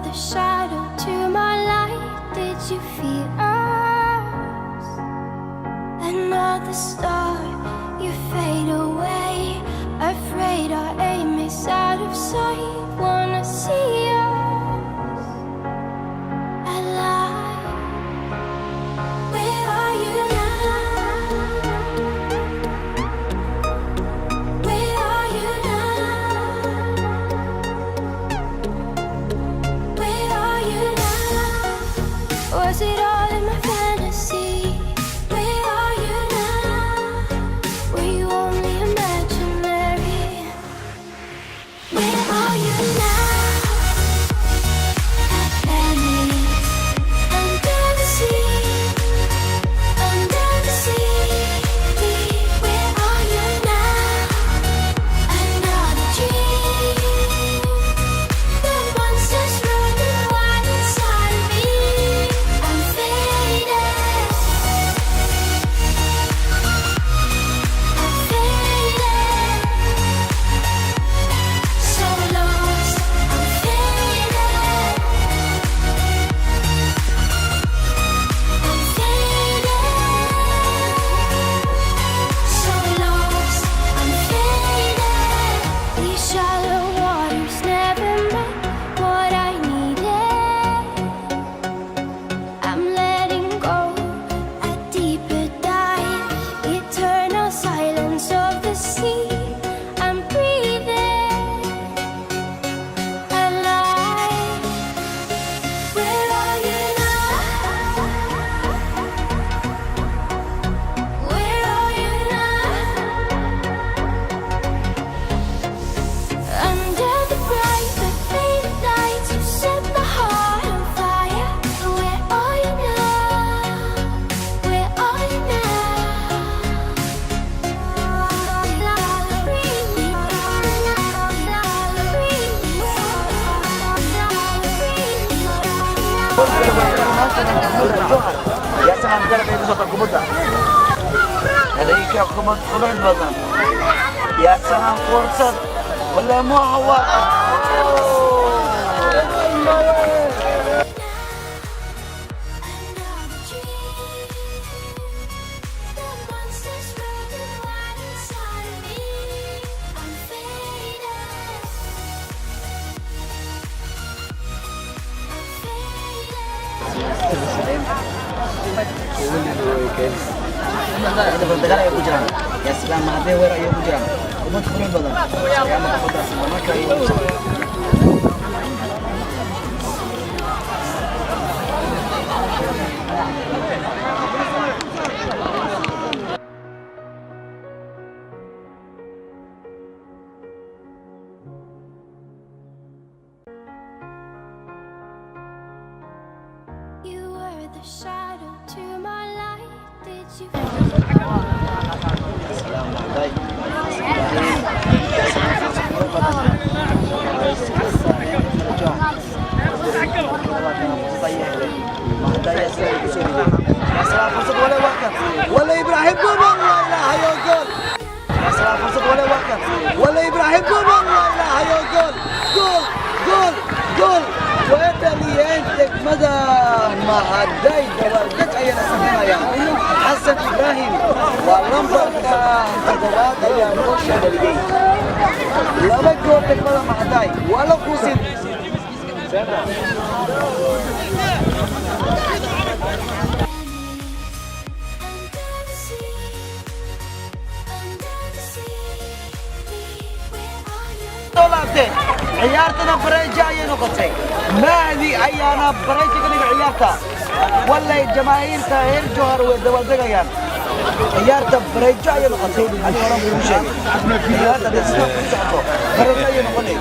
the shadow to my light. Did you feel us? Another star, you fade away. Afraid our aim is out of sight. Wanna see us alive. Where are you now? Where are you now? Where are you now? Was it all in my fantasy? Where are you now? Were you only imaginary? Where are you now? At Venice, under the sea, under the sea. Where are you now? Another dream. The monsters running wild inside me. I'm faded. I'm faded. So lost. I'm faded. I'm faded. So lost. I'm faded. These shallow waters never met what I needed. I'm letting go a deeper dive. Eternal silence of the sea. I'm breathing alive. Where are you now? Where are you now? Under the bright but faded lights, you set my heart on fire. Where are you now? Where are you يا سلام قلب يدوس القبضة هذيك قبض قبض بدن يا سلام فرصة ولا مو هو Another dream. The monsters running wild inside of me. I'm faded. I'm faded. هذا بندقال يا بجران يا سلام هذا وين يا بجران قبض قبض بدن يا ما قبض راسي ما كان You were the shadow to my light. Did you سلام هذا يا سلام فرصة ولا وقت ولا إبراهيم والله لا هيقول يا سلام فرصة ولا وقت ولا إبراهيم والله لا هيقول جول جول جول ويتلي أنت مدى ما هديت وردت أي نسميها يا حسن إبراهيم واللمبر تدوات يا موشة بالجيد لا بجور تكبر ما هداي ولا خوزين under the sea? Under the sea. Where are you? طلعتين عيارتنا بريجاية نقطتين ما هذه أيانا بريجة كده عيارتها ولا الجماهير تاهر جوهر والدول دقيان عيارتها بريجاية نقطتين أنا ولا مشي عيارتها دي سنة بريجاية نقطتين